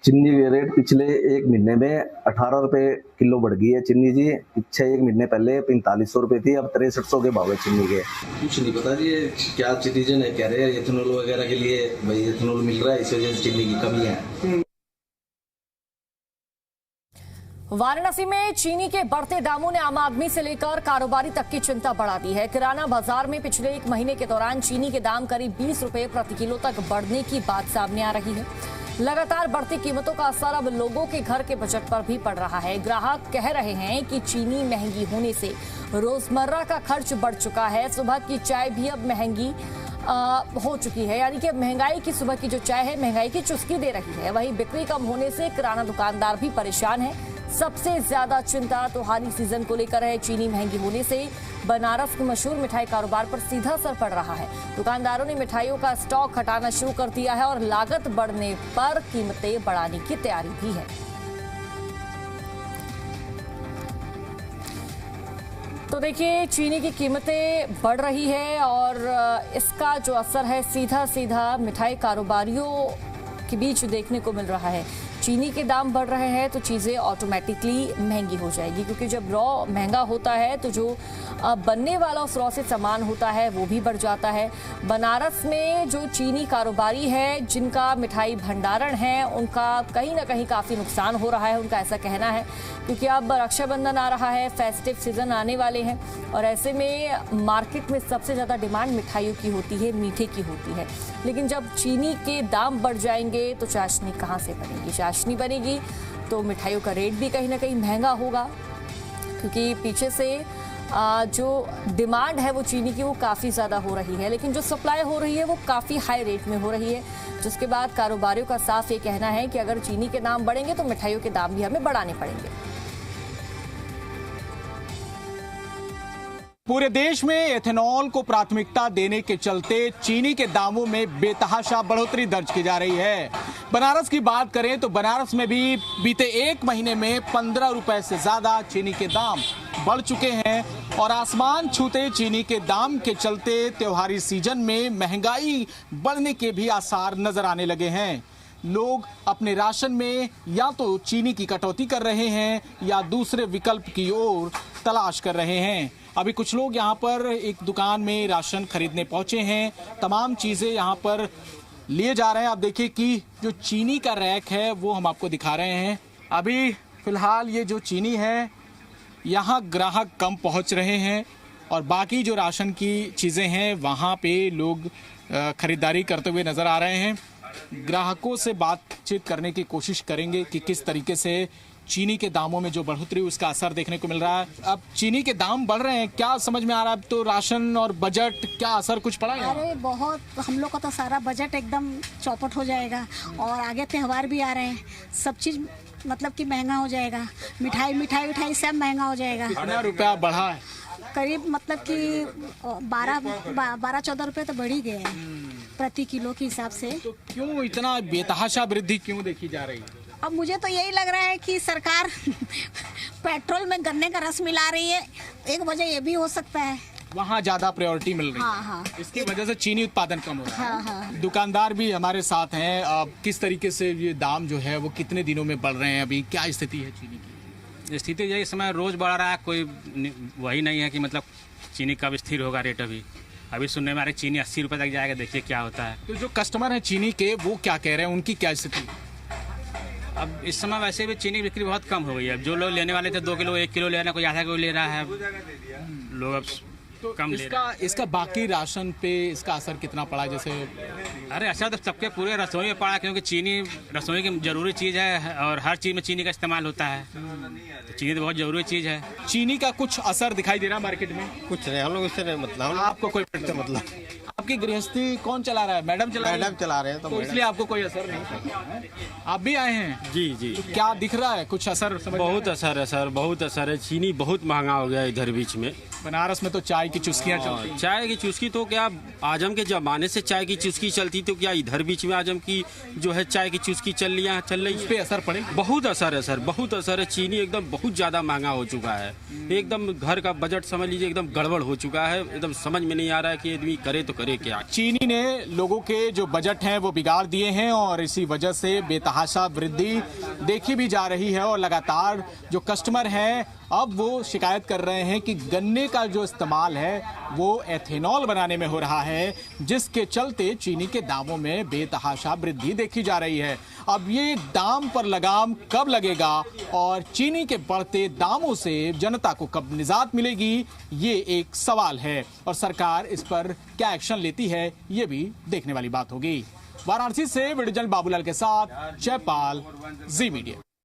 चीनी की रेट पिछले एक महीने में 18 रुपए किलो बढ़ गई है चीनी जी। पीछे एक महीने पहले 4500 रुपए थी, अब 6300 के भाव है चीनी के। कुछ नहीं पता जी, क्या सिटीजन है कह रहे हैं इथेनॉल वगैरह के लिए भाई इथेनॉल मिल रहा है, इस वजह से चीनी की कमी है। वाराणसी में चीनी के बढ़ते दामों ने आम आदमी से लेकर कारोबारी तक की चिंता बढ़ा दी है। किराना बाजार में पिछले एक महीने के दौरान चीनी के दाम करीब 20 रुपए प्रति किलो तक बढ़ने की बात सामने आ रही है। लगातार बढ़ती कीमतों का असर अब लोगों के घर के बजट पर भी पड़ रहा है। ग्राहक कह रहे हैं कि चीनी महंगी होने से रोजमर्रा का खर्च बढ़ चुका है। सुबह की चाय भी अब महंगी हो चुकी है, यानी कि महंगाई की सुबह की जो चाय है महंगाई की चुस्की दे रही है। वहीं बिक्री कम होने से किराना दुकानदार भी परेशान है। सबसे ज्यादा चिंता त्योहारी सीजन को लेकर है। चीनी महंगी होने से बनारस के मशहूर मिठाई कारोबार पर सीधा असर पड़ रहा है। दुकानदारों ने मिठाइयों का स्टॉक हटाना शुरू कर दिया है और लागत बढ़ने पर कीमतें बढ़ाने की तैयारी भी है। तो देखिए, चीनी की कीमतें बढ़ रही है और इसका जो असर है सीधा मिठाई कारोबारियों के बीच देखने को मिल रहा है। चीनी के दाम बढ़ रहे हैं तो चीज़ें ऑटोमेटिकली महंगी हो जाएगी, क्योंकि जब रॉ महंगा होता है तो जो बनने वाला उस रॉ से सामान होता है वो भी बढ़ जाता है। बनारस में जो चीनी कारोबारी है, जिनका मिठाई भंडारण है, उनका कहीं ना कहीं काफ़ी नुकसान हो रहा है, उनका ऐसा कहना है, क्योंकि अब रक्षाबंधन आ रहा है, फेस्टिव सीजन आने वाले हैं और ऐसे में मार्केट में सबसे ज़्यादा डिमांड मिठाइयों की होती है, मीठे की होती है। लेकिन जब चीनी के दाम बढ़ जाएंगे तो चाशनी कहाँ से बनेगी? चाशनी बनेगी तो मिठाइयों का रेट भी कहीं ना कहीं महंगा होगा, क्योंकि पीछे से जो डिमांड है वो चीनी की वो काफ़ी ज़्यादा हो रही है, लेकिन जो सप्लाई हो रही है वो काफ़ी हाई रेट में हो रही है। जिसके बाद कारोबारियों का साफ ये कहना है कि अगर चीनी के दाम बढ़ेंगे तो मिठाइयों के दाम भी हमें बढ़ाने पड़ेंगे। पूरे देश में एथेनॉल को प्राथमिकता देने के चलते चीनी के दामों में बेतहाशा बढ़ोतरी दर्ज की जा रही है। बनारस की बात करें तो बनारस में भी बीते एक महीने में 15 रुपए से ज्यादा चीनी के दाम बढ़ चुके हैं और आसमान छूते चीनी के दाम के चलते त्योहारी सीजन में महंगाई बढ़ने के भी आसार नजर आने लगे हैं। लोग अपने राशन में या तो चीनी की कटौती कर रहे हैं या दूसरे विकल्प की ओर तलाश कर रहे हैं। अभी कुछ लोग यहाँ पर एक दुकान में राशन खरीदने पहुंचे हैं। तमाम चीज़ें यहाँ पर लिए जा रहे हैं। आप देखिए कि जो चीनी का रैक है वो हम आपको दिखा रहे हैं। अभी फिलहाल ये जो चीनी है यहाँ ग्राहक कम पहुँच रहे हैं और बाकी जो राशन की चीज़ें हैं वहाँ पे लोग खरीदारी करते हुए नज़र आ रहे हैं। ग्राहकों से बातचीत करने की कोशिश करेंगे कि किस तरीके से चीनी के दामों में जो बढ़ोतरी उसका असर देखने को मिल रहा है। अब चीनी के दाम बढ़ रहे हैं, क्या समझ में आ रहा है? अब तो राशन और बजट क्या असर कुछ पड़ा है? अरे बहुत, हम लोग का तो सारा बजट एकदम चौपट हो जाएगा और आगे त्योहार भी आ रहे हैं, सब चीज़ मतलब कि महंगा हो जाएगा। मिठाई सब महंगा हो जाएगा। कितना रुपया बढ़ा है? करीब मतलब कि 12-14 रुपये तो बढ़ ही गए हैं प्रति किलो के हिसाब से। तो क्यों इतना बेतहाशा वृद्धि क्यों देखी जा रही है? अब मुझे तो यही लग रहा है कि सरकार पेट्रोल में गन्ने का रस मिला रही है, एक वजह ये भी हो सकता है। वहाँ ज्यादा प्रायोरिटी मिल रही है। हाँ। इसकी वजह से चीनी उत्पादन कम हो रहा है। हाँ। दुकानदार भी हमारे साथ हैं। अब किस तरीके से ये दाम जो है वो कितने दिनों में बढ़ रहे हैं? अभी क्या स्थिति है चीनी की? स्थिति यही समय रोज बढ़ रहा है, कोई वही नहीं है कि मतलब चीनी कब स्थिर होगा रेट। अभी सुनने में आ रही चीनी 80 रुपये तक जाएगा, देखिए क्या होता है। तो जो कस्टमर है चीनी के वो क्या कह रहे हैं, उनकी क्या स्थिति? अब इस समय वैसे भी चीनी की बिक्री बहुत कम हो गई है। अब जो लोग लेने वाले थे 2 किलो 1 किलो ले रहे हैं, कोई आधा किलो ले रहा है, लोग अब तो कम ले रहे हैं। इसका बाकी राशन पे इसका असर कितना पड़ा? जैसे अरे असर तो सबके पूरे रसोई में पड़ा, क्योंकि चीनी रसोई की जरूरी चीज़ है और हर चीज़ में चीनी का इस्तेमाल होता है, तो चीनी तो बहुत जरूरी चीज़ है। चीनी का कुछ असर दिखाई दे रहा है मार्केट में? कुछ नहीं, हम लोग इससे नहीं मतलब। आपको कोई मतलब? आपकी गृहस्थी कौन चला रहा है? मैडम चला रहे हैं तो इसलिए आपको कोई असर नहीं। आप भी आए हैं? जी। तो क्या दिख रहा है कुछ असर? बहुत असर है सर, बहुत असर है। चीनी बहुत महंगा हो गया इधर बीच में। बनारस में तो चाय की चुस्कियां चलती हैं। चाय की चुस्की तो क्या आजम के जमाने से चाय की चुस्की चलती, तो क्या इधर बीच में आजम की जो है चाय की चुस्की चल रही। इस पे असर पड़े? बहुत असर है सर, बहुत असर है। चीनी एकदम बहुत ज्यादा महंगा हो चुका है। एकदम घर का बजट समझ लीजिए एकदम गड़बड़ हो चुका है। एकदम समझ में नहीं आ रहा है कि आदमी करे तो करे करे क्या। चीनी ने लोगों के जो बजट हैं वो बिगाड़ दिए हैं और इसी वजह से बेतहाशा वृद्धि देखी भी जा रही है और लगातार जो कस्टमर हैं अब वो शिकायत कर रहे हैं कि गन्ने का जो इस्तेमाल है वो एथेनॉल बनाने में हो रहा है, जिसके चलते चीनी के दामों में बेतहाशा वृद्धि देखी जा रही है। अब ये दाम पर लगाम कब लगेगा और चीनी के बढ़ते दामों से जनता को कब निजात मिलेगी, ये एक सवाल है और सरकार इस पर क्या एक्शन लेती है ये भी देखने वाली बात होगी। वाराणसी से वीडियो जर्नलिस्ट बाबूलाल के साथ जयपाल, जी मीडिया।